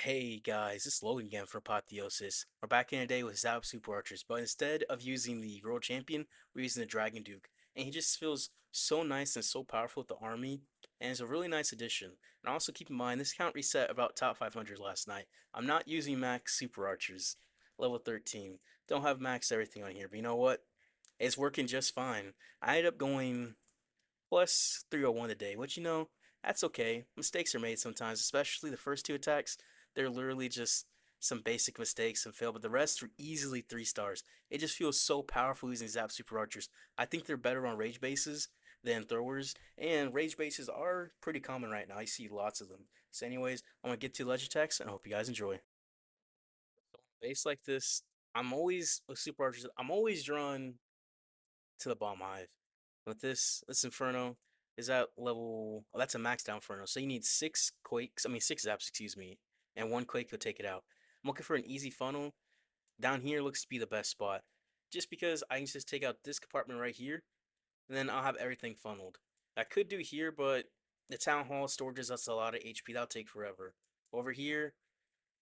Hey guys, it's Logan again for Apotheosis. We're back in today with Zap Super Archers, but instead of using the World Champion, we're using the Dragon Duke. And he just feels so nice and so powerful with the army, and it's a really nice addition. And also keep in mind, this count reset about top 500 last night. I'm not using max Super Archers, level 13. Don't have max everything on here, but you know what? It's working just fine. I ended up going plus 301 today, which that's okay. Mistakes are made sometimes, especially the first two attacks. They're literally just some basic mistakes and fail, but the rest are easily 3 stars. It just feels so powerful using Zap Super Archers. I think they're better on rage bases than throwers, and rage bases are pretty common right now. I see lots of them. So, anyways, I'm gonna get to ledge attacks, and I hope you guys enjoy. Base like this, I'm always with Super Archers. I'm always drawn to the bomb hive. With this Inferno is at level. Oh, that's a max down Inferno. So you need 6 quakes. I mean 6 zaps, excuse me, and 1 quake will take it out. I'm looking for an easy funnel. Down here looks to be the best spot, just because I can just take out this compartment right here, and then I'll have everything funneled. I could do here, but the town hall storages us a lot of HP. That'll take forever. Over here,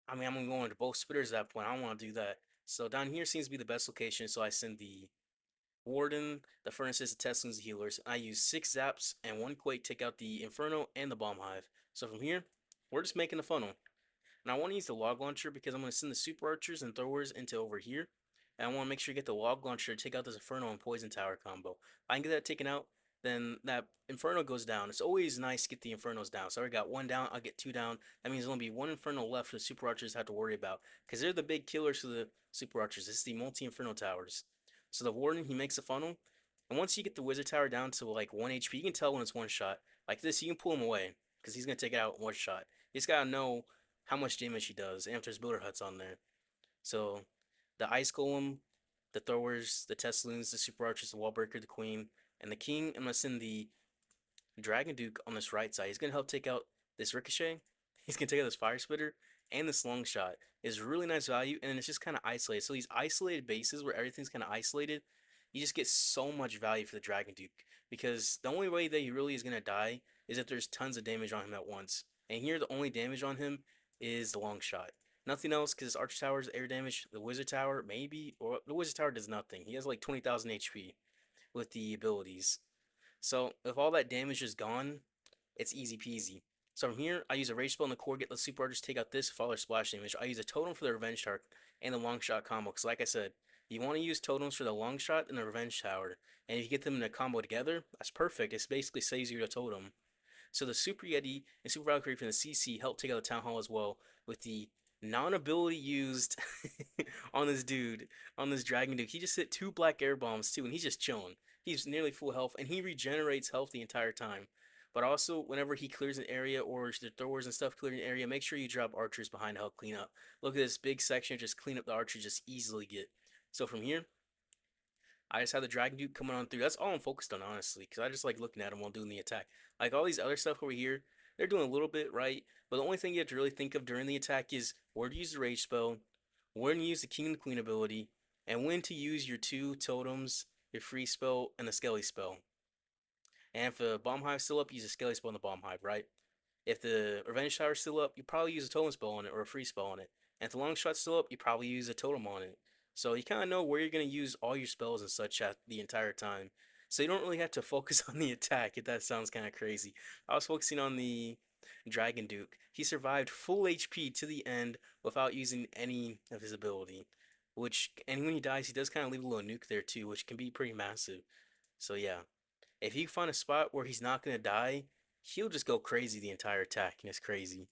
I mean, I'm gonna go into both spitters at that point. I don't want to do that. So down here seems to be the best location. So I send the Warden, the Furnaces, the Teslins, the Healers. I use 6 zaps and 1 quake take out the Inferno and the Bomb Hive. So from here, we're just making the funnel. And I want to use the Log Launcher because I'm going to send the Super Archers and Throwers into over here. And I want to make sure you get the Log Launcher to take out this Inferno and Poison Tower combo. If I can get that taken out, then that Inferno goes down. It's always nice to get the Infernos down. So I got 1 down, I'll get 2 down. That means there'll only be 1 Inferno left for the Super Archers to have to worry about. Because they're the big killers for the Super Archers. It's the multi-Inferno Towers. So the Warden, he makes a funnel. And once you get the Wizard Tower down to like 1 HP, you can tell when it's one shot. Like this, you can pull him away. Because he's going to take it out in one shot. You just got to know how much damage he does, and if there's builder huts on there. So the Ice Golem, the Throwers, the Teslins, the Super Archers, the Wallbreaker, the Queen, and the King. I'm gonna send the Dragon Duke on this right side. He's gonna help take out this Ricochet. He's gonna take out this Fire Spitter and this Long Shot. Is really nice value, and it's just kind of isolated. So these isolated bases where everything's kind of isolated, you just get so much value for the Dragon Duke because the only way that he really is gonna die is if there's tons of damage on him at once. And here, the only damage on him is the Long Shot. Nothing else because Archer Tower's air damage. The Wizard Tower, maybe, or the Wizard Tower does nothing. He has like 20,000 HP with the abilities. So if all that damage is gone, it's easy peasy. So from here, I use a Rage Spell in the core, get the Super Archers, take out this, follow their splash damage. I use a Totem for the Revenge Shark and the Long Shot combo, because like I said, you want to use Totems for the Long Shot and the Revenge Tower. And if you get them in a combo together, that's perfect. It basically saves you a Totem. So the Super Yeti and Super Valkyrie from the CC help take out the Town Hall as well with the non-ability used on this dude, on this Dragon Dude. He just hit 2 black air bombs too, and he's just chilling. He's nearly full health, and he regenerates health the entire time. But also, whenever he clears an area or the throwers and stuff clear an area, make sure you drop archers behind to help clean up. Look at this big section, just clean up the archers, just easily get. So from here, I just have the Dragon Duke coming on through. That's all I'm focused on, honestly, because I just like looking at him while doing the attack. Like all these other stuff over here, they're doing a little bit right, but the only thing you have to really think of during the attack is where to use the Rage Spell, when to use the King and Queen ability, and when to use your 2 totems, your Free Spell, and the Skelly Spell. And if the Bomb Hive's still up, use a Skelly Spell on the Bomb Hive, right? If the Revenge Tower's still up, you probably use a Totem Spell on it or a Free Spell on it. And if the Long Shot's still up, you probably use a Totem on it. So you kind of know where you're going to use all your spells and such at the entire time. So you don't really have to focus on the attack, if that sounds kind of crazy. I was focusing on the Dragon Duke. He survived full HP to the end without using any of his ability. And when he dies, he does kind of leave a little nuke there too, which can be pretty massive. So yeah, if you find a spot where he's not going to die, he'll just go crazy the entire attack, and it's crazy.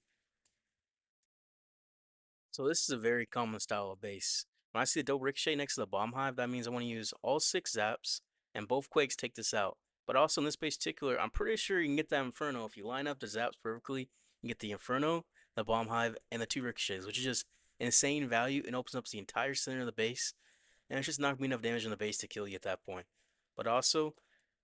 So this is a very common style of base. When I see the double ricochet next to the bomb hive, that means I want to use all 6 zaps, and both quakes take this out. But also in this base particular, I'm pretty sure you can get that inferno if you line up the zaps perfectly. You get the inferno, the bomb hive, and the 2 ricochets, which is just insane value and opens up the entire center of the base. And it's just not gonna be enough damage on the base to kill you at that point. But also,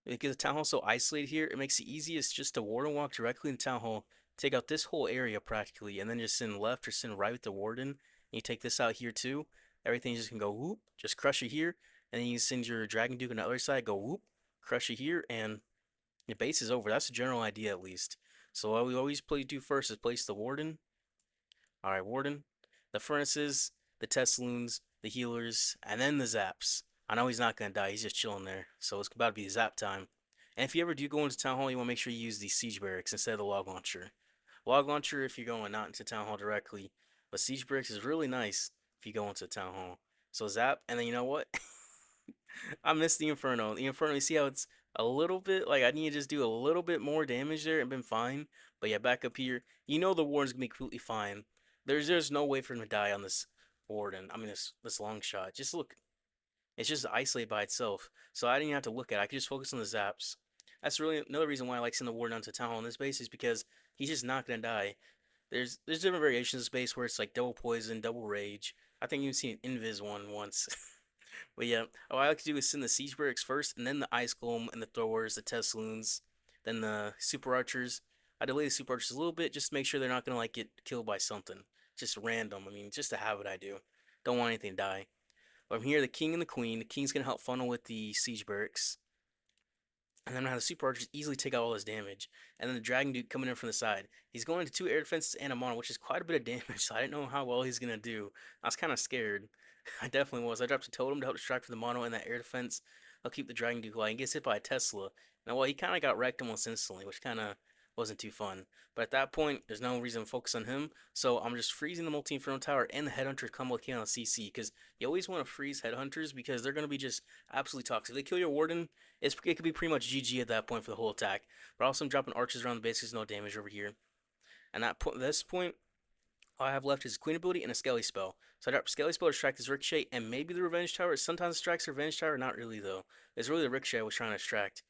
because the town hall's so isolated here, it makes it easiest just to warden walk directly in the town hall, take out this whole area practically, and then just send left or send right with the warden. And you take this out here too. Everything just can go whoop, just crush it here, and then you send your Dragon Duke on the other side, go whoop, crush it here, and your base is over. That's the general idea at least. So what we always do first is place the warden, All right, Warden, the furnaces, the Tesloons, the healers, and then the zaps. I know he's not gonna die. He's just chilling there. So it's about to be zap time. And if you ever do go into town hall, you want to make sure you use the siege barracks instead of the log launcher. Log launcher if you're going not into town hall directly, but siege barracks is really nice if you go into town hall. So zap, and then you know what? I miss the Inferno. The Inferno, you see how it's a little bit like I need to just do a little bit more damage there and been fine. But yeah, back up here, you know the Warden's gonna be completely fine. There's no way for him to die on this Warden. I mean this long shot. Just look, it's just isolated by itself. So I didn't even have to look at it. I could just focus on the zaps. That's really another reason why I like sending the Warden onto Town Hall in this base is because he's just not gonna die. There's different variations of space where it's like double poison, double rage. I think you've seen an Invis one once. But yeah, what I like to do is send the siege barracks first, and then the ice golem and the throwers, the Tesloons, then the super archers. I delay the super archers a little bit just to make sure they're not gonna like get killed by something, just random. I mean, just a habit I do. Don't want anything to die. But from here, the king and the queen. The king's gonna help funnel with the siege barracks. And then I have the super archers easily take out all his damage. And then the dragon dude coming in from the side. He's going to two air defenses and a mono, which is quite a bit of damage. So I didn't know how well he's gonna do. I was kind of scared. I definitely was. I dropped a totem to help distract from the mono and that air defense. I'll keep the dragon dude alive. He gets hit by a Tesla. Now, well, he kind of got wrecked almost instantly, which kind of wasn't too fun. But at that point, there's no reason to focus on him. So I'm just freezing the multi inferno tower and the headhunters combo king on the CC because you always want to freeze headhunters because they're gonna be just absolutely toxic. If they kill your warden, it could be pretty much GG at that point for the whole attack. But also I'm dropping archers around the base because no damage over here. And at this point, all I have left is Queen ability and a Skelly spell. So I drop Skelly spell to distract this Ricochet and maybe the Revenge Tower. It sometimes distracts the Revenge Tower, not really though. It's really the Ricochet I was trying to distract,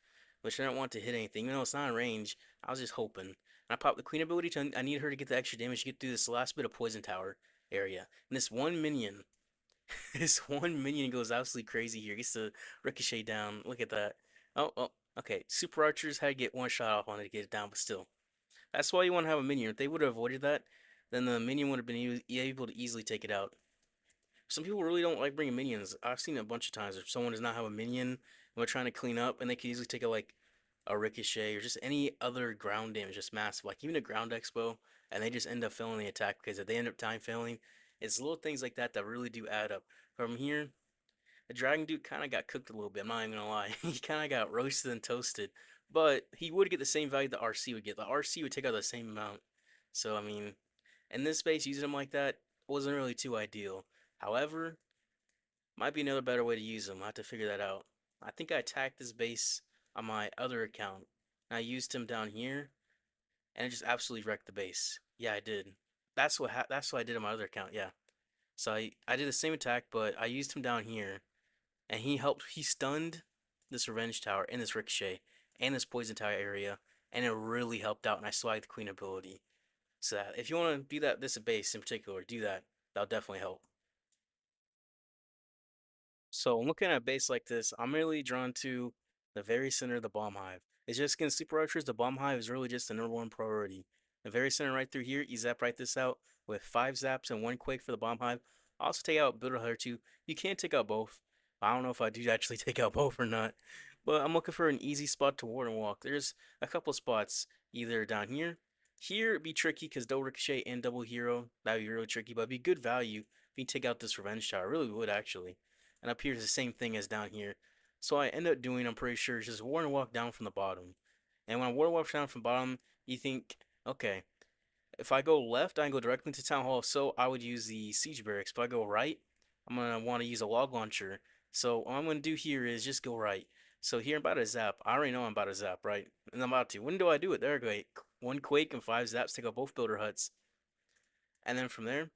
which I didn't want to hit anything. Even though it's not in range, I was just hoping. And I popped the Queen ability to I need her to get the extra damage to get through this last bit of Poison Tower area. And this one minion, this one minion goes absolutely crazy here. Gets the Ricochet down. Look at that. Oh, okay. Super Archers had to get one shot off on it to get it down, but still. That's why you want to have a minion. If they would have avoided that, then the minion would have been able to easily take it out. Some people really don't like bringing minions. I've seen it a bunch of times. If someone does not have a minion and they're trying to clean up, and they can easily take out like a ricochet or just any other ground damage, just massive, like even a ground expo, and they just end up failing the attack because if they end up time failing, it's little things like that that really do add up. From here, the Dragon Dude kind of got cooked a little bit. I'm not even gonna lie. He kind of got roasted and toasted, but he would get the same value the RC would get. The RC would take out the same amount. So I mean, in this space, using him like that wasn't really too ideal. However, might be another better way to use him. I have to figure that out. I think I attacked this base on my other account. And I used him down here, and it just absolutely wrecked the base. Yeah, I did. That's what I did on my other account. Yeah. So I did the same attack, but I used him down here, and he helped. He stunned this revenge tower and this ricochet and this poison tower area, and it really helped out. And I swagged the queen ability. So that if you want to do that, this base in particular, do that. That'll definitely help. So looking at a base like this, I'm really drawn to the very center of the bomb hive. It's just against super archers, the bomb hive is really just the number one priority. The very center right through here, you zap right this out with 5 zaps and 1 quake for the bomb hive. Also take out builder hunter too. You can take out both. I don't know if I do actually take out both or not. But I'm looking for an easy spot to ward and walk. There's a couple spots, either down here. Here it'd be tricky because double ricochet and double hero. That would be really tricky, but it'd be good value if you take out this revenge tower. It really would actually. And up here is the same thing as down here. So I end up doing, I'm pretty sure, is just ward and walk down from the bottom. And when I ward and walk down from the bottom, you think, okay, if I go left, I can go directly to Town Hall, so I would use the Siege Barracks. If I go right, I'm going to want to use a log launcher. So what I'm going to do here is just go right. So here I'm about to zap. I already know I'm about to zap, right? And I'm about to. When do I do it? There I go. 1 quake and 5 zaps, take out both builder huts. And then from there,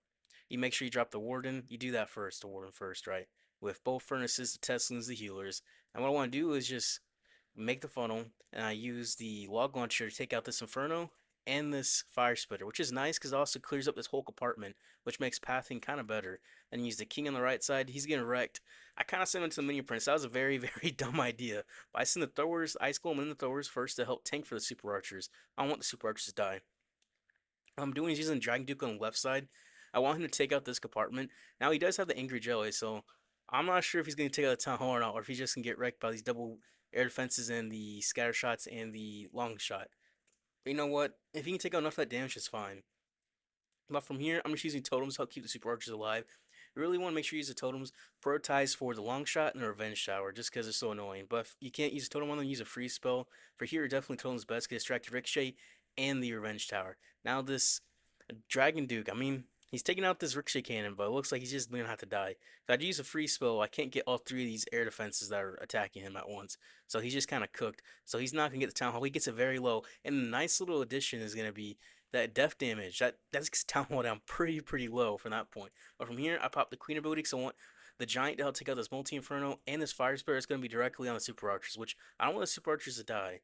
you make sure you drop the warden. You do that first, the warden first, right? With both furnaces, the Teslans, the healers. And what I want to do is just make the funnel, and I use the log launcher to take out this inferno and this fire splitter, which is nice because it also clears up this whole compartment, which makes pathing kind of better. And use the king on the right side. He's getting wrecked. I kind of sent him to the minion prince. That was a very, very dumb idea. But I send the throwers, ice golem, and the throwers first to help tank for the super archers. I don't want the super archers to die. What I'm doing is using Dragon Duke on the left side. I want him to take out this compartment. Now he does have the Angry Jelly, so I'm not sure if he's going to take out the Town Hall or not, or if he's just going to get wrecked by these double air defenses and the scatter shots and the long shot. But you know what? If he can take out enough of that damage, it's fine. But from here, I'm just using totems to help keep the super archers alive. You really want to make sure you use the totems. Prioritize for the long shot and the revenge shower, just because it's so annoying. But if you can't use a totem on them, use a freeze spell. For here, definitely totems best because distract ricochet and the revenge tower. Now this Dragon Duke, I mean, he's taking out this ricochet cannon, but it looks like he's just gonna have to die. If I use a free spell, I can't get all three of these air defenses that are attacking him at once. So he's just kind of cooked. So he's not gonna get the town hall. He gets it very low. And the nice little addition is gonna be that death damage. That's town hall down pretty low from that point. But from here, I pop the queen ability, so I want the giant to help take out this multi inferno and this fire spirit is gonna be directly on the super archers, which I don't want the super archers to die.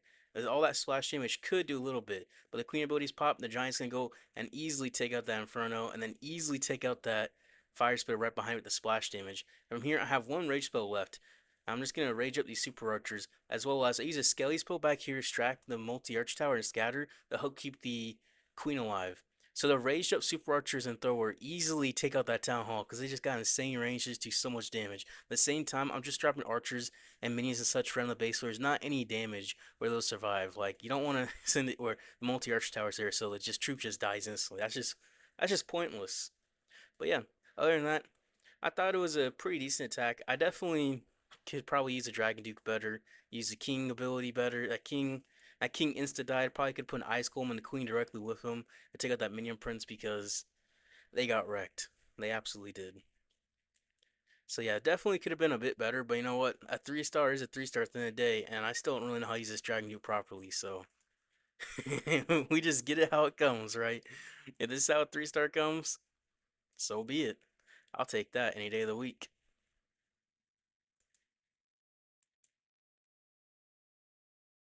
All that splash damage could do a little bit, but the queen abilities pop. The giant's gonna go and easily take out that inferno, and then easily take out that fire spirit right behind with the splash damage. And from here, I have one rage spell left. I'm just gonna rage up these super archers, as well as I use a skelly spell back here, extract the multi arch tower and scatter to help keep the queen alive. So the raged up super archers and thrower easily take out that town hall because they just got insane ranges to so much damage. At the same time, I'm just dropping archers and minions and such around the base where there's not any damage where they'll survive. Like you don't want to send it where the multi arch towers there, so the just troop just dies instantly. That's just pointless. But yeah, other than that, I thought it was a pretty decent attack. I definitely could probably use a Dragon Duke better, use the King ability better. That King insta died. Probably could put an Ice Golem and the Queen directly with him and take out that Minion Prince because they got wrecked. They absolutely did. So yeah, definitely could have been a bit better, but you know what? A 3 star is a 3 star at the end of the day, and I still don't really know how to use this Dragon Duke properly, so we just get it how it comes, right? If this is how a 3 star comes, so be it. I'll take that any day of the week.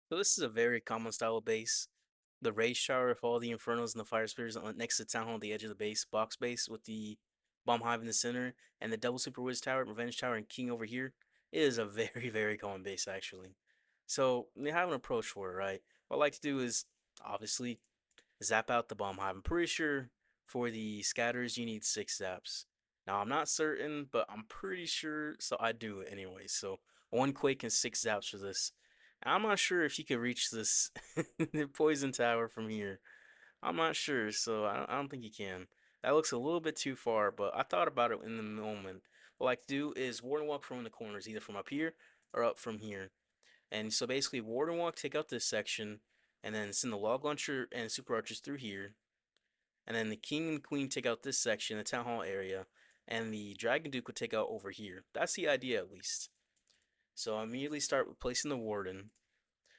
So this is a very common style of base. The Rage Shower with all the Infernos and the Fire Spirits next to the Town Hall on the edge of the base, box base with the Bomb Hive in the center, and the Double Super Wiz Tower, Revenge Tower, and King over here. It is a very common base actually. So we have an approach for it, right? What I like to do is obviously zap out the Bomb Hive. I'm pretty sure for the scatters you need 6 zaps. Now I'm not certain, but I'm pretty sure, so I do it anyway. So one Quake and 6 zaps for this. I'm not sure if you could reach this poison tower from here. I'm not sure, so I don't think you can. That looks a little bit too far, but I thought about it in the moment. What I like to do is Warden Walk from the corners, either from up here or up from here. And so basically, Warden Walk, take out this section, and then send the Log Launcher and Super Archers through here. And then the King and Queen take out this section, the Town Hall area, and the Dragon Duke would take out over here. That's the idea, at least. So I immediately start with placing the Warden.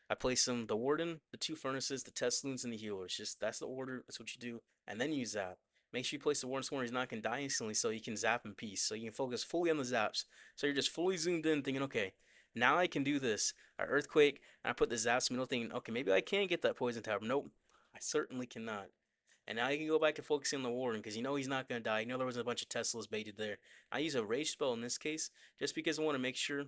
I place them the Warden, the 2 Furnaces, the Test and the Healers. Just that's the order. That's what you do, and then you zap. Make sure you place the Warden somewhere he's not gonna die instantly, so you can zap in peace. So you can focus fully on the zaps. So you're just fully zoomed in, thinking, okay, now I can do this. I Earthquake, and I put the zaps in the middle, thinking, okay, maybe I can get that poison tower. Nope, I certainly cannot. And now you can go back and focus on the Warden because you know he's not gonna die. You know there was a bunch of Teslas baited there. I use a Rage spell in this case just because I want to make sure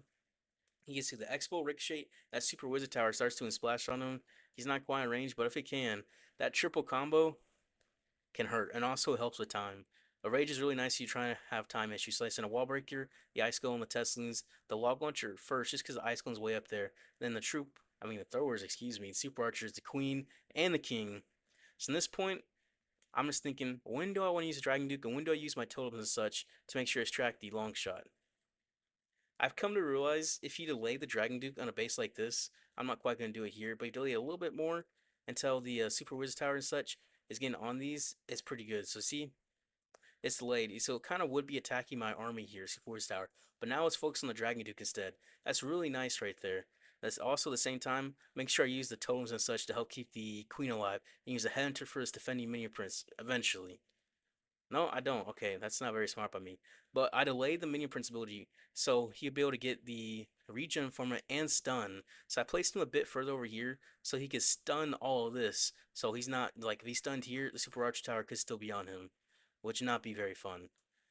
he gets to the Expo Ricochet. That Super Wizard Tower starts to splash on him. He's not quite in range, but if it can, that triple combo can hurt and also helps with time. A Rage is really nice if you're trying to have time issues. So I send a Wall Breaker, the Ice Golem, the Teslins, the Log Launcher first, just because the Ice Golem's way up there. Then the the Throwers, excuse me, Super Archers, the Queen, and the King. So in this point, I'm just thinking, when do I want to use the Dragon Duke and when do I use my totems and such to make sure I extract the long shot? I've come to realize if you delay the Dragon Duke on a base like this, I'm not quite going to do it here, but you delay a little bit more until the Super Wizard Tower and such is getting on these, it's pretty good. So see, it's delayed. So it kind of would be attacking my army here, Super Wizard Tower, but now it's focused on the Dragon Duke instead. That's really nice right there. That's also at the same time, make sure I use the totems and such to help keep the Queen alive, and use the Headhunter for his defending Minion Prince eventually. No, I don't. Okay, that's not very smart by me. But I delayed the minion prince ability, so he'd be able to get the regen from it and stun. So I placed him a bit further over here, so he could stun all of this. So he's not, like, if he's stunned here, the super arch tower could still be on him, which would not be very fun.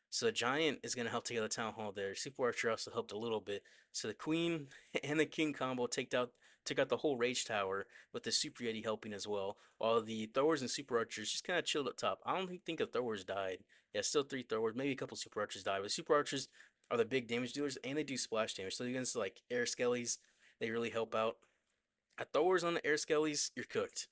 So the giant is going to help take out the town hall there. Super archer also helped a little bit. So the queen and the king combo took out the whole rage tower with the super yeti helping as well, while the throwers and super archers just kind of chilled up top. I don't think the throwers died. Yeah, still 3 throwers, maybe a couple super archers died, but super archers are the big damage dealers and they do splash damage. So against like air skellies, they really help out. At throwers on the air skellies, you're cooked.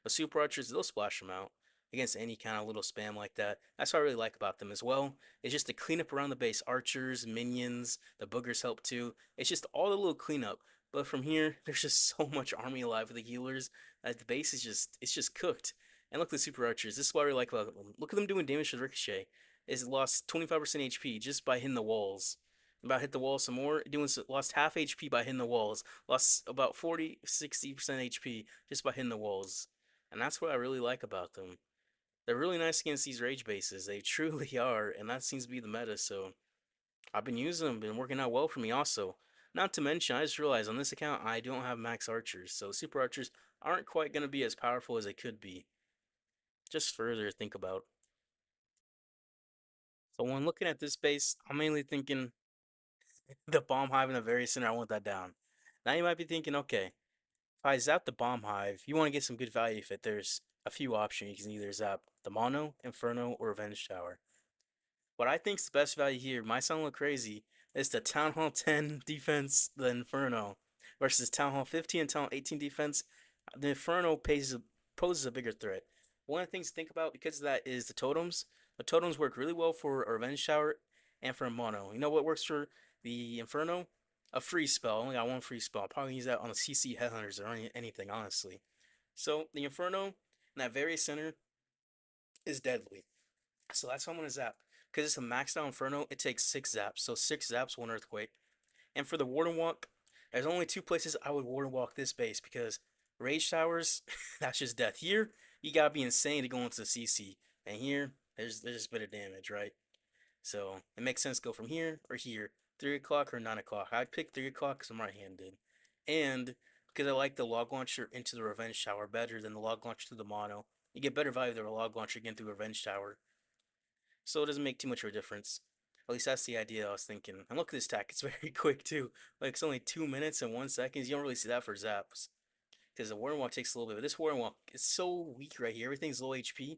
But super archers, they'll splash them out. against any kind of little spam like that. That's what I really like about them as well. It's just the cleanup around the base. Archers, minions, the boogers help too. It's just all the little cleanup. But from here, there's just so much army alive with the healers that the base is just it's just cooked. And look at the super archers. This is what I really like about them. Look at them doing damage to the ricochet. It's lost 25% HP just by hitting the walls. About hit the wall some more, doing lost half HP by hitting the walls. Lost about 40-60% HP just by hitting the walls. And that's what I really like about them. They're really nice against these rage bases. They truly are, and that seems to be the meta. So I've been using them, been working out well for me also. Not to mention, I just realized on this account I don't have max archers, so super archers aren't quite going to be as powerful as they could be. Just further to think about. So when looking at this base, I'm mainly thinking the bomb hive in the very center. I want that down. Now you might be thinking, okay, if I zap the bomb hive, you want to get some good value fit. There's a few options. You can either zap the mono, inferno, or revenge tower. What I think's the best value here, might sound a little crazy, is the Town Hall 10 defense, the Inferno, versus Town Hall 15 and Town Hall 18 defense. The Inferno poses a bigger threat. One of the things to think about because of that is the totems. The totems work really well for a Revenge Shower and for a Mono. You know what works for the Inferno? A freeze spell. I only got one freeze spell. I'll probably use that on the CC Headhunters or anything, honestly. So the Inferno in that very center is deadly. So that's what I'm gonna zap. Because it's a maxed out Inferno, it takes 6 zaps. So 6 zaps, 1 Earthquake. And for the Warden Walk, there's only 2 places I would Warden Walk this base because Rage Towers, that's just death. Here, you gotta be insane to go into the CC. And here, there's just a bit of damage, right? So it makes sense to go from here or here. 3 o'clock or 9 o'clock. I'd pick 3 o'clock because I'm right handed. And because I like the log launcher into the Revenge Tower better than the log launcher to the mono. You get better value with the log launcher again through Revenge Tower. So it doesn't make too much of a difference. At least that's the idea I was thinking. And look at this tack, it's very quick too. Like it's only 2 minutes and 1 second. You don't really see that for zaps. Because the Warden Walk takes a little bit. But this Warden Walk is so weak right here. Everything's low HP.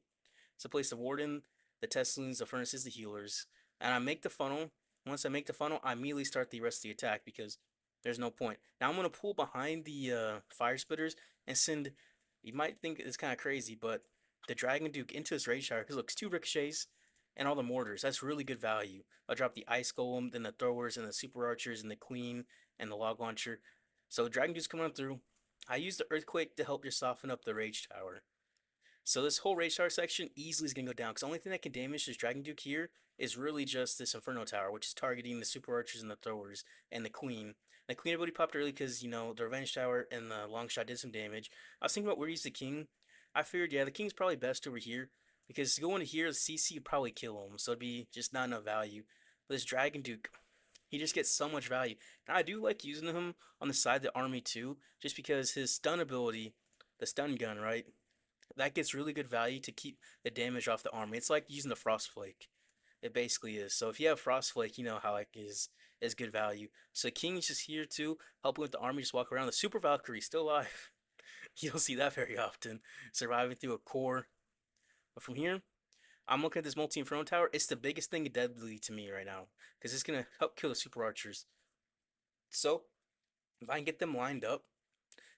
It's a place the Warden, the Teslins, the Furnaces, the Healers. And I make the funnel. Once I make the funnel, I immediately start the rest of the attack because there's no point. Now I'm going to pull behind the Fire Spitters and send, you might think it's kind of crazy, but the Dragon Duke into his Rage Tower. Because look, it's 2 ricochets and all the mortars. That's really good value. I'll drop the Ice Golem, then the Throwers, and the Super Archers, and the Queen, and the Log Launcher. So Dragon Duke's coming on through. I use the Earthquake to help just soften up the Rage Tower. So this whole Rage Tower section easily is going to go down, because the only thing that can damage this Dragon Duke here is really just this Inferno Tower, which is targeting the Super Archers and the Throwers, and the Queen. The Queen ability popped early because, you know, the Revenge Tower and the Long Shot did some damage. I was thinking about where to use the King. I figured, yeah, the King's probably best over here, because going to here, the CC would probably kill him, so it'd be just not enough value. But this Dragon Duke, he just gets so much value. And I do like using him on the side of the army too, just because his stun ability, the stun gun, right? That gets really good value to keep the damage off the army. It's like using the Frost Flake. It basically is. So if you have Frost Flake, you know how like is good value. So King is just here too, helping with the army, just walk around. The Super Valkyrie still alive. You don't see that very often. Surviving through a core. But from here, I'm looking at this multi-inferno tower. It's the biggest thing deadly to me right now. Because it's going to help kill the super archers. So, if I can get them lined up,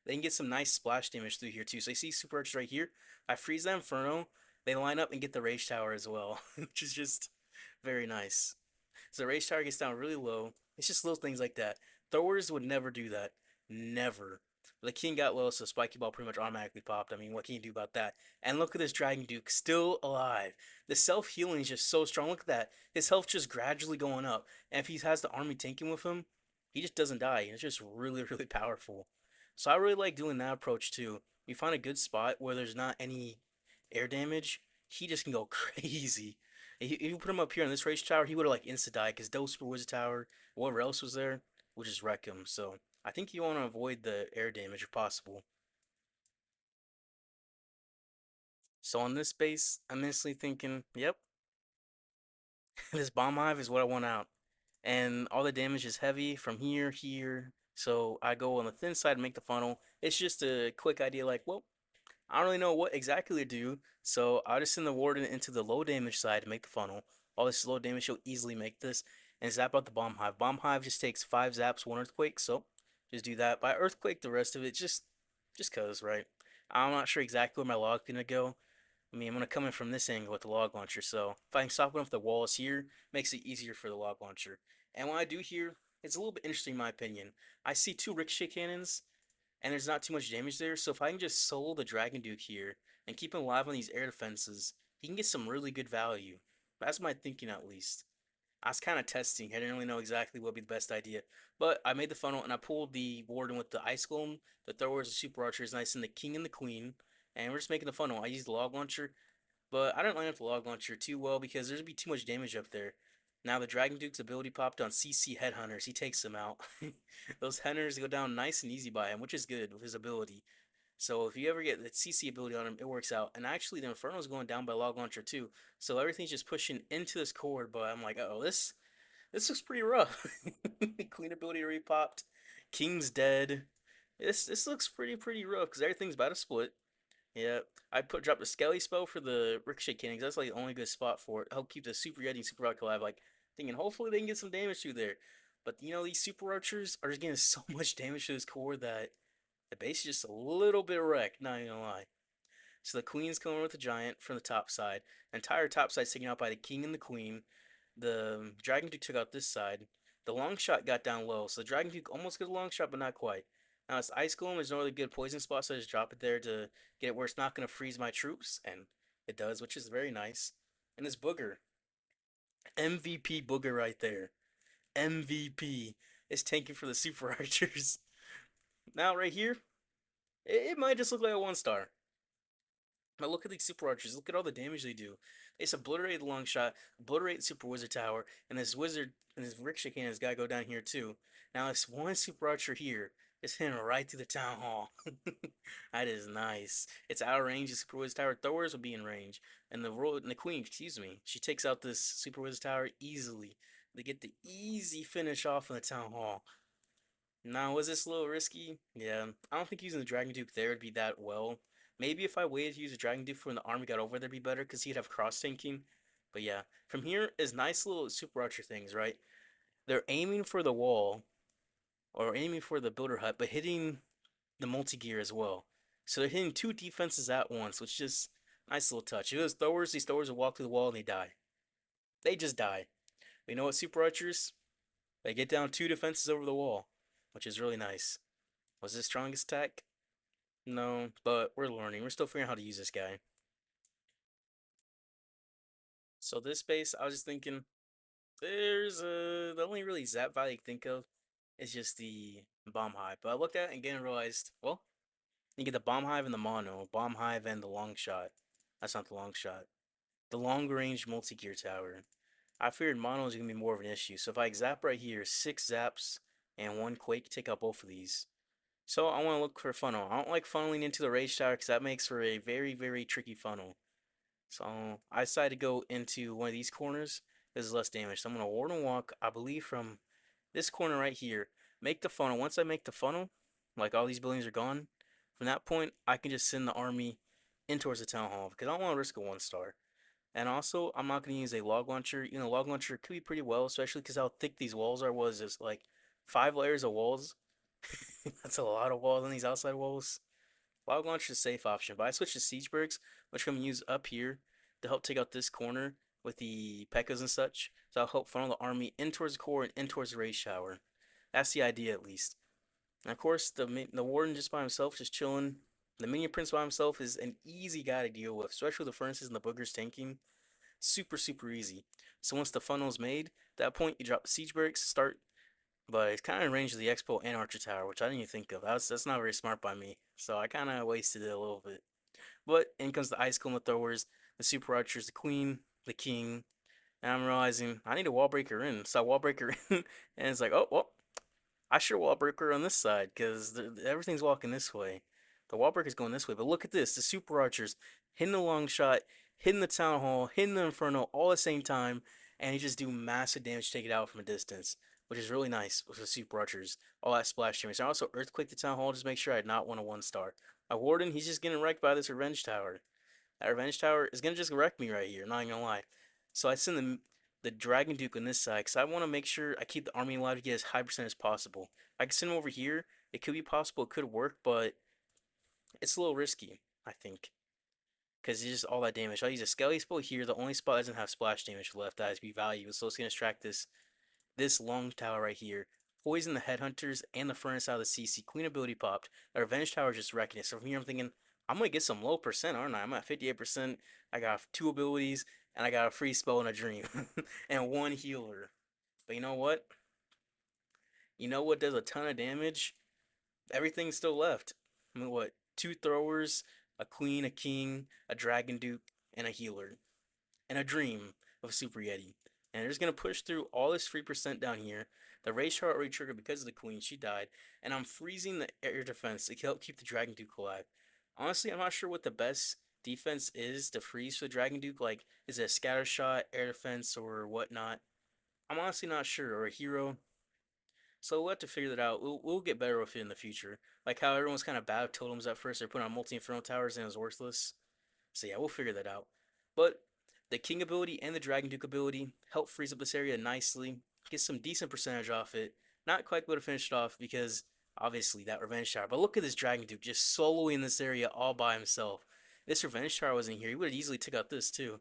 they can get some nice splash damage through here too. So you see super archers right here. I freeze that inferno. They line up and get the rage tower as well. Which is just very nice. So the rage tower gets down really low. It's just little things like that. Throwers would never do that. Never. The king got low, so spiky ball pretty much automatically popped. I mean, what can you do about that? And look at this Dragon Duke, still alive. The self-healing is just so strong. Look at that. His health just gradually going up. And if he has the army tanking with him, he just doesn't die. It's just really, really powerful. So I really like doing that approach too. You find a good spot where there's not any air damage, he just can go crazy. If you put him up here on this rage tower, he would have like insta died because Double Super Wizard Tower, whatever else was there, would just wreck him. So I think you want to avoid the air damage if possible. So on this base, I'm instantly thinking, yep, this bomb hive is what I want out. And all the damage is heavy from here, here. So I go on the thin side and make the funnel. It's just a quick idea like, well, I don't really know what exactly to do, so I'll just send the Warden into the low damage side to make the funnel. All this low damage, she'll easily make this, and zap out the Bomb Hive. Bomb Hive just takes 5 zaps, 1 Earthquake, so just do that. By Earthquake, the rest of it, just cause, right? I'm not sure exactly where my log's gonna go, I mean, I'm gonna come in from this angle with the log launcher, so if I can stop one of the walls here, makes it easier for the log launcher. And what I do here, it's a little bit interesting in my opinion. I see two ricochet cannons, and there's not too much damage there, so if I can just solo the Dragon Duke here and keep him alive on these air defenses, he can get some really good value. That's my thinking at least. I was kind of testing. I didn't really know exactly what would be the best idea. But I made the funnel and I pulled the warden with the ice golem, the throwers, the super archers, and I sent the king and the queen. And we're just making the funnel. I used the log launcher, but I didn't line up the log launcher too well because there's gonna be too much damage up there. Now the Dragon Duke's ability popped on CC Headhunters. He takes them out. Those hunters go down nice and easy by him, which is good with his ability. So if you ever get the CC ability on him, it works out. And actually, the Inferno's going down by log launcher too. So everything's just pushing into this cord. But I'm like, oh, this looks pretty rough. Queen ability already popped. King's dead. This looks pretty rough because everything's about to split. Yeah, I dropped a Skelly spell for the Ricochet Cannon 'cause that's like the only good spot for it. Help keep the Super Yeti and Super Rock alive. Like thinking hopefully they can get some damage through there. But these Super Archers are just getting so much damage to this core that the base is just a little bit wrecked. Not even gonna lie. So the Queen's coming with the Giant from the top side. The entire top side's taken out by the King and the Queen. The Dragon Duke took out this side. The long shot got down low, so the Dragon Duke almost got a long shot, but not quite. Now it's Ice Golem. There's no really good poison spot, so I just drop it there to get it where it's not going to freeze my troops, and it does, which is very nice. And this Booger, MVP Booger right there. MVP is tanking for the Super Archers. Now right here, it might just look like a 1 star. But look at these super archers. Look at all the damage they do. They just obliterate the long shot, obliterate the super wizard tower, and this wizard and this ricochet cannon has got to go down here too. Now this one super archer here is hitting right through the town hall. That is nice. It's out of range. The super wizard tower throwers will be in range, and the queen, excuse me, she takes out this super wizard tower easily. They get the easy finish off in the town hall. Now, was this a little risky? Yeah, I don't think using the Dragon Duke there would be that well. Maybe if I waited to use the Dragon Duke when the army got over there, would be better because he'd have cross tanking. But yeah, from here is nice little super archer things, right? They're aiming for the wall or aiming for the builder hut, but hitting the multi gear as well. So they're hitting two defenses at once, which is just nice little touch. If it was throwers, these throwers would walk through the wall and they die. They just die. But you know what, super archers? They get down two defenses over the wall, which is really nice. Was his strongest attack? No, but we're learning. We're still figuring out how to use this guy. So this base, I was just thinking, the only really zap value I can think of is just the bomb hive. But I looked at it again and realized, well, you get the bomb hive and the mono, bomb hive and the long shot. That's not the long shot. The long range multi gear tower. I figured mono is gonna be more of an issue. So if I zap right here, 6 zaps and 1 quake, take out both of these. So I want to look for a funnel. I don't like funneling into the rage tower because that makes for a very tricky funnel. So I decided to go into one of these corners. This is less damage. So I'm going to ward and walk, I believe, from this corner right here. Make the funnel. Once I make the funnel, like all these buildings are gone, from that point, I can just send the army in towards the town hall because I don't want to risk a 1 star. And also, I'm not going to use a log launcher. Log launcher could be pretty well, especially because how thick these walls are. Was just like 5 layers of walls. That's a lot of walls on these outside walls. Log launcher is a safe option, but I switched to Siegebergs, which I'm going to use up here to help take out this corner with the P.E.K.K.A.s and such. So I'll help funnel the army in towards the core and in towards the race shower. That's the idea, at least. And of course, the warden just by himself, just chilling. The minion prince by himself is an easy guy to deal with, especially with the furnaces and the boogers tanking. Super easy. So once the funnel is made, at that point you drop the siege barracks, start, but it's kind of in range of the Expo and Archer Tower, which I didn't even think of. That's not very smart by me, so I kind of wasted it a little bit. But in comes the Ice Cone throwers, the Super Archers, the Queen, the King, and I'm realizing I need a wall breaker in. So I wall breaker in, and it's like, oh well, I should wall breaker on this side because everything's walking this way. The wall breaker's going this way, but look at this: the Super Archers hitting the long shot, hitting the town hall, hitting the Inferno all at the same time, and he just do massive damage to take it out from a distance, which is really nice with the Super Archers. All that splash damage. I also earthquake the town hall just to make sure I had not won a 1 star. A warden, he's just getting wrecked by this revenge tower. That revenge tower is gonna just wreck me right here. Not even gonna lie. So I send the Dragon Duke on this side because I want to make sure I keep the army alive to get as high percent as possible. I can send him over here. It could be possible. It could work, but it's a little risky, I think. because it's just all that damage. I'll use a Skelly Spell here. The only spot that doesn't have splash damage left that has to be valuable, so it's gonna extract this long tower right here. Poison the headhunters and the furnace out of the CC. Queen ability popped. The revenge tower just wrecking it. So from here I'm thinking I'm gonna get some low percent, aren't I? I'm at 58%. I got two abilities and I got a free spell and a dream and one healer. But you know what? You know what does a ton of damage? Everything's still left. I mean, what? Two throwers, a queen, a king, a dragon duke, and a healer, and a dream of Super Yeti. And they're just gonna push through all this 3% down here. The rage chart already triggered because of the queen. She died, and I'm freezing the air defense to help keep the dragon duke alive. Honestly, I'm not sure what the best defense is to freeze for the dragon duke. Like, is it a scatter shot, air defense, or whatnot? I'm honestly not sure. Or a hero. So we'll have to figure that out. We'll get better with it in the future. Like how everyone's kind of bad with totems at first. They're putting on multi-inferno towers and it was worthless. So yeah, we'll figure that out. But the King ability and the Dragon Duke ability help freeze up this area nicely. Get some decent percentage off it. Not quite able to finish it off because obviously that Revenge Tower. But look at this Dragon Duke just soloing this area all by himself. This Revenge Tower wasn't here. He would have easily took out this too.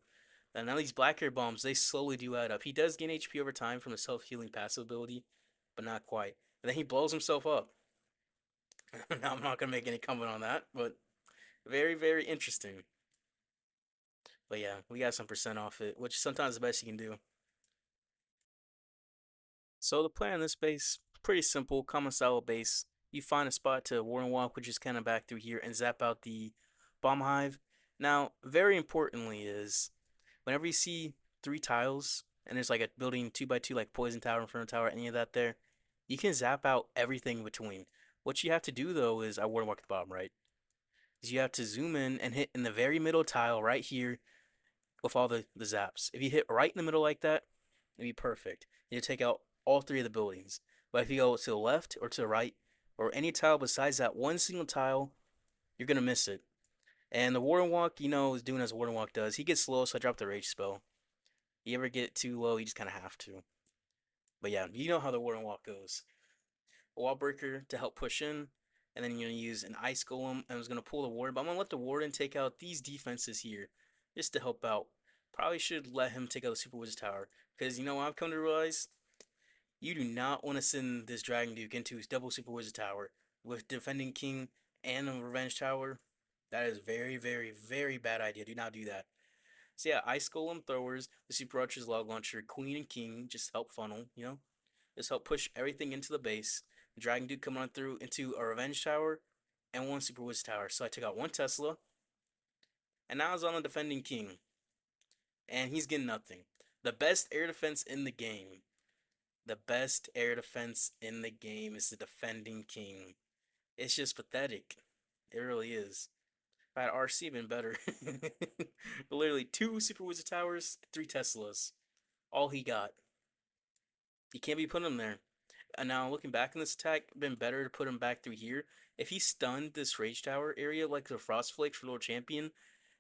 And now these Black Air Bombs, they slowly do add up. He does gain HP over time from the self-healing passive ability, but not quite. And then he blows himself up. Now I'm not gonna make any comment on that, but very, very interesting. But yeah, we got some percent off it, which is sometimes the best you can do. So the plan in this base, pretty simple, common style base. You find a spot to Warren Walk, which is kind of back through here, and zap out the bomb hive. Now, very importantly is whenever you see three tiles and there's like a building 2x2 like poison tower, inferno tower, any of that there, you can zap out everything in between. What you have to do though is I Warren Walk at the bottom right. Is you have to zoom in and hit in the very middle tile right here with all the zaps. If you hit right in the middle like that, it'd be perfect. You take out all three of the buildings. But if you go to the left or to the right, or any tile besides that one single tile, you're gonna miss it. And the Warden Walk, you know, is doing as Warden Walk does. He gets slow, so I drop the Rage spell. You ever get too low, you just kind of have to. But yeah, you know how the Warden Walk goes. A Wall Breaker to help push in, and then you're gonna use an Ice Golem, and I was gonna pull the Warden, but I'm gonna let the Warden take out these defenses here, just to help out. Probably should let him take out the Super Wizard Tower, because you know what I've come to realize? You do not want to send this Dragon Duke into his double Super Wizard Tower with Defending King and a Revenge Tower. That is very, very, very bad idea. Do not do that. So yeah, Ice Golem throwers, the Super Archer's Log Launcher, Queen and King just help funnel, you know? Just help push everything into the base. The Dragon Duke coming on through into a Revenge Tower and one Super Wizard Tower. So I took out one Tesla, and now it's on the Defending King. And he's getting nothing. The best air defense in the game. The best air defense in the game is the Defending King. It's just pathetic. It really is. If I had RC, been better. Literally two Super Wizard Towers, three Teslas. All he got. He can't be putting him there. And now looking back on this attack, been better to put him back through here. If he stunned this Rage Tower area like the Frost Flake for Lord Champion,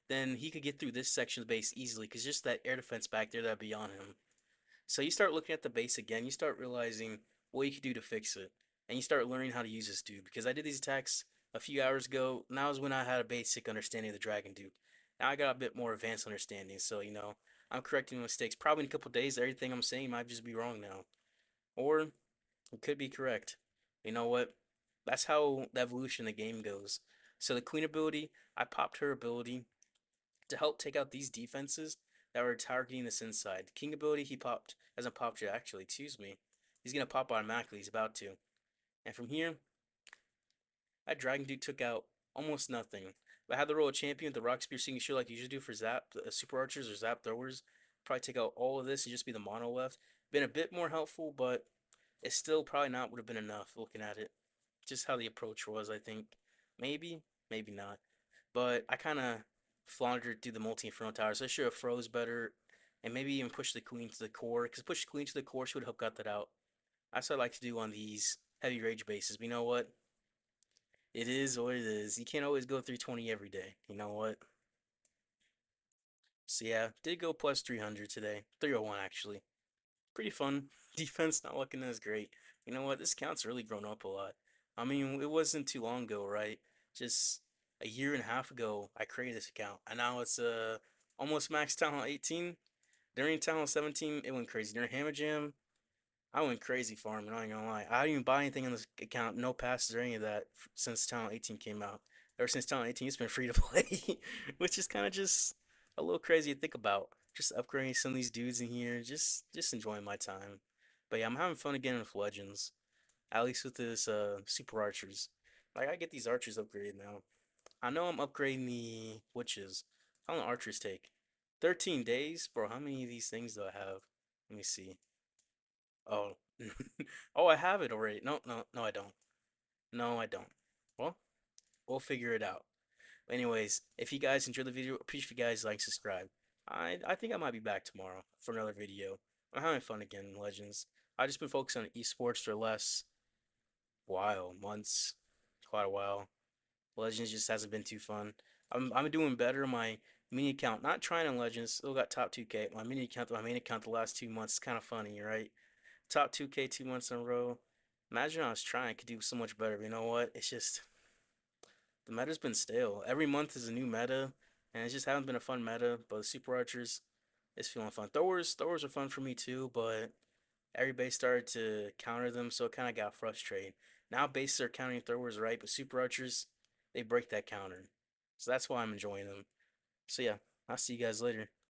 then he could get through this section of the base easily because just that air defense back there that'd be on him. So you start looking at the base again, you start realizing what you can do to fix it. And you start learning how to use this dude. Because I did these attacks a few hours ago. Now is when I had a basic understanding of the Dragon Duke. Now I got a bit more advanced understanding. So, you know, I'm correcting mistakes. Probably in a couple days, everything I'm saying might just be wrong now. Or it could be correct. You know what? That's how the evolution of the game goes. So the Queen ability, I popped her ability to help take out these defenses that were targeting this inside. The King ability he popped hasn't popped yet actually, excuse me. He's gonna pop automatically, he's about to. And from here, that Dragon Dude took out almost nothing. If I had the role of champion with the Rock Spear Signature like you usually do for Zap Super Archers or Zap Throwers, probably take out all of this and just be the mono left. Been a bit more helpful, but it still probably not would have been enough looking at it. Just how the approach was, I think. Maybe, maybe not. But I kind of floundered through the multi-inferno tower, so I should have froze better and maybe even push the queen to the core. Because push the queen to the core should help got that out. That's what I like to do on these heavy rage bases. But you know what? It is what it is. You can't always go 320 every day. You know what? So yeah, did go plus 300 today. 301 actually. Pretty fun. Defense not looking as great. You know what? This count's really grown up a lot. I mean, it wasn't too long ago, right? Just a year and a half ago I created this account, and now it's almost max talent 18. During talent 17, it went crazy. During Hammer Jam, I went crazy farming. I ain't gonna lie. I didn't even buy anything on this account, no passes or any of that since talent 18 came out. Ever since talent 18, it's been free to play, which is kind of just a little crazy to think about. Just upgrading some of these dudes in here, just enjoying my time. But yeah, I'm having fun again with Legends. At least with this super archers. Like I get these archers upgraded now. I know I'm upgrading the witches. How long archers take? 13 days? Bro, how many of these things do I have? Let me see. Oh. Oh, I have it already. No, no, no, I don't. No, I don't. Well, we'll figure it out. Anyways, if you guys enjoyed the video, appreciate if you guys like, subscribe. I think I might be back tomorrow for another video. I'm having fun again in Legends. I just been focused on esports for the last while, months, quite a while. Legends just hasn't been too fun. I'm doing better. My mini account, not trying on Legends, still got top 2K. My mini account, my main account, the last 2 months, is kind of funny, right? Top 2K 2 months in a row. Imagine I was trying, I could do so much better. But you know what? It's just the meta's been stale. Every month is a new meta, and it just haven't been a fun meta. But Super Archers, it's feeling fun. Throwers are fun for me too, but every base started to counter them, so it kind of got frustrating. Now bases are countering throwers right, but Super Archers, they break that counter. So that's why I'm enjoying them. So yeah, I'll see you guys later.